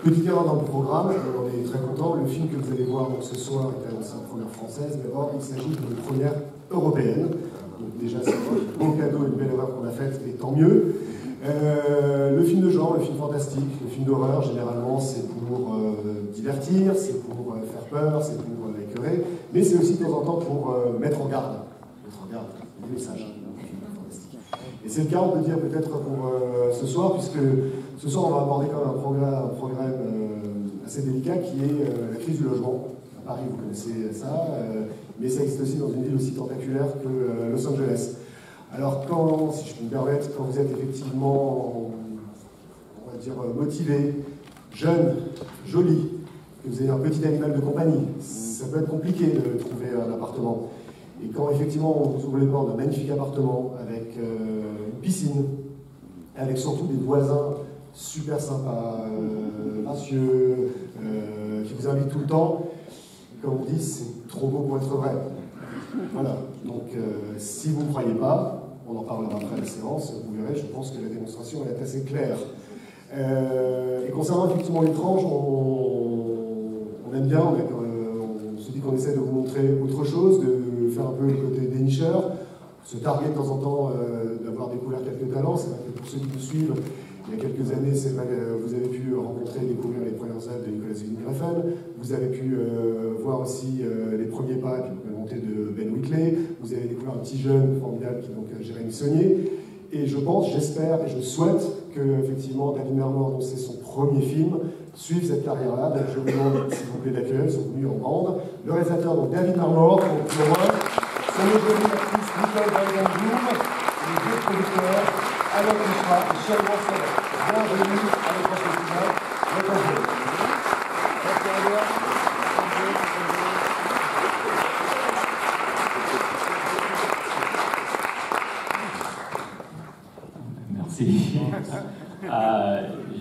Petite erreur dans le programme, on est très content. Le film que vous allez voir donc, ce soir est annoncé en première française, mais or il s'agit d'une première européenne. Donc déjà, c'est un beau cadeau, une belle erreur qu'on a faite, et tant mieux. Le film de genre, le film fantastique, le film d'horreur, généralement, c'est pour divertir, c'est pour faire peur, c'est pour écœurer, mais c'est aussi de temps en temps pour mettre en garde. Mettre en garde, des messages. Et c'est le cas, on peut dire peut-être pour ce soir, puisque ce soir on va aborder quand même un programme assez délicat qui est la crise du logement. À Paris, vous connaissez ça, mais ça existe aussi dans une ville aussi tentaculaire que Los Angeles. Alors quand, si je peux me permettre, quand vous êtes effectivement, on va dire, motivé, jeune, joli, que vous avez un petit animal de compagnie, ça peut être compliqué de trouver un appartement. Et quand effectivement on vous ouvre les portes d'un magnifique appartement avec une piscine, avec surtout des voisins super sympas, gracieux, qui vous invitent tout le temps, comme on dit, c'est trop beau pour être vrai. Voilà, donc si vous ne croyez pas, on en parlera après la séance, vous verrez, je pense que la démonstration elle est assez claire. Et concernant effectivement l'étrange, on aime bien, on se dit qu'on essaie de vous montrer autre chose, de faire un peu le côté dénicheur, se targuer de temps en temps d'avoir découvert quelques talents. C'est vrai que pour ceux qui nous suivent, il y a quelques années, c'est vrai que vous avez pu rencontrer et découvrir les premières œuvres de Nicolas Winding Refn. Vous avez pu voir aussi les premiers pas et puis la montée de Ben Whitley. Vous avez découvert un petit jeune formidable qui est donc Jérémy Saunier. Et je pense, j'espère et je souhaite que effectivement David Marmor, dont c'est son premier film, suive cette carrière-là. Donc je vous demande, s'il vous plaît, d'accueillir, ils sont venus en bande. Le réalisateur, donc David Marmor, pour moi, son jolie actrice Nicole Winding, les deux producteurs, Alain Mishra et Michel Wansel. Bienvenue à l'écran festival. Merci.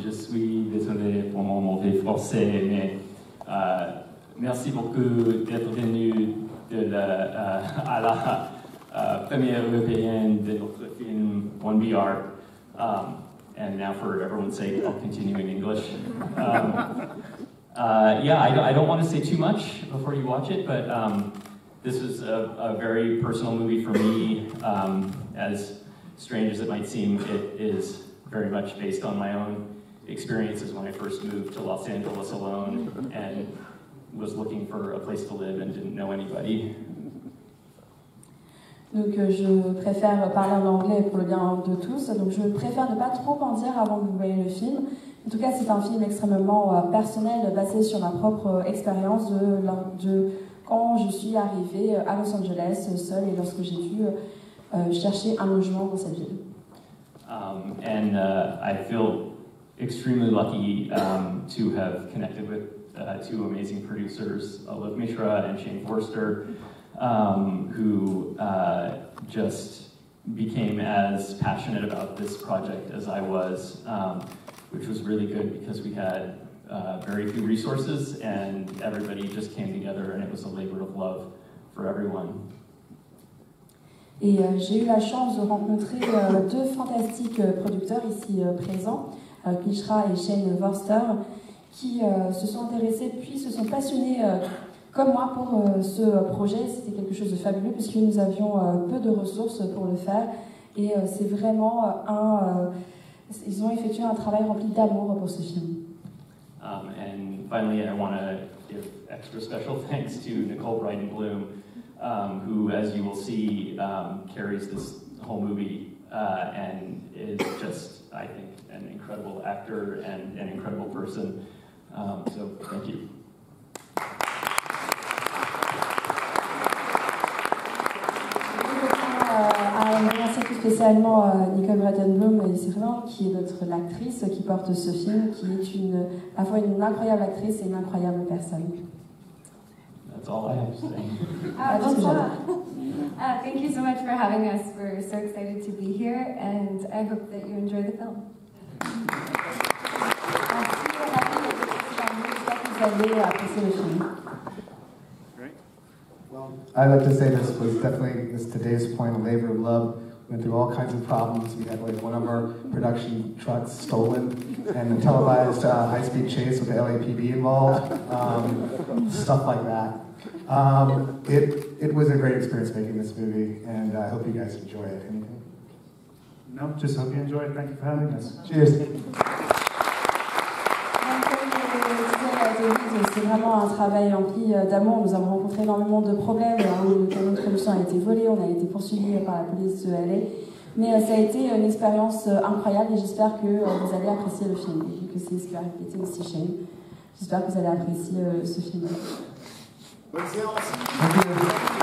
Je suis désolé pour mon mauvais français, mais merci beaucoup d'être venu à la première européenne de notre film One VR. And now for everyone's sake, I'll continue in English. Yeah, I don't want to say too much before you watch it, but this was a very personal movie for me. As strange as it might seem, it is very much based on my own experiences when I first moved to Los Angeles alone and was looking for a place to live and didn't know anybody. Donc je préfère parler en anglais pour le bien de tous, donc je préfère ne pas trop en dire avant que vous voyez le film. En tout cas, c'est un film extrêmement personnel, basé sur ma propre expérience de quand je suis arrivée à Los Angeles seule et lorsque j'ai dû chercher un logement dans cette ville. I feel extremely lucky to have connected with two amazing producers, Alok Mishra and Shane Forster, who just became as passionate about this project as I was, which was really good because we had very few resources and everybody just came together and it was a labor of love for everyone. Et j'ai eu la chance de rencontrer deux fantastiques producteurs ici présents, Mishra et Shane Forster, qui se sont intéressés puis se sont passionnés comme moi pour ce projet. C'était quelque chose de fabuleux puisque nous avions peu de ressources pour le faire et c'est vraiment ils ont effectué un travail rempli d'amour pour ce film. And finally, I want to give extra special thanks to Nicole Bryden Bloom, who, as you will see, carries this whole movie and is just, I think, an incredible actor and an incredible person. So, thank you. À remercier tout spécialement Nicole Bryden-Bloom qui est l'actrice qui porte ce film, qui est à la fois une incroyable actrice et une incroyable personne. That's all I have to say. Bonsoir. Thank you so much for having us. We're so excited to be here, and I hope that you enjoy the film. Well, I'd like to say this was definitely today's point, a labor of love. went through all kinds of problems. We had like one of our production trucks stolen and a televised high-speed chase with the LAPD involved, stuff like that. It was a great experience making this movie, and I hope you guys enjoy it. Anything? No, just hope you enjoy it. Thank you for having us. Cheers. C'est vraiment un travail rempli d'amour. Nous avons rencontré énormément de problèmes. Le camion de production a été volé, on a été poursuivis par la police de LA. Mais ça a été une expérience incroyable et j'espère que vous allez apprécier le film. Et vu que c'est ce qui a répété aussi Shane, j'espère que vous allez apprécier ce film. Bonne séance.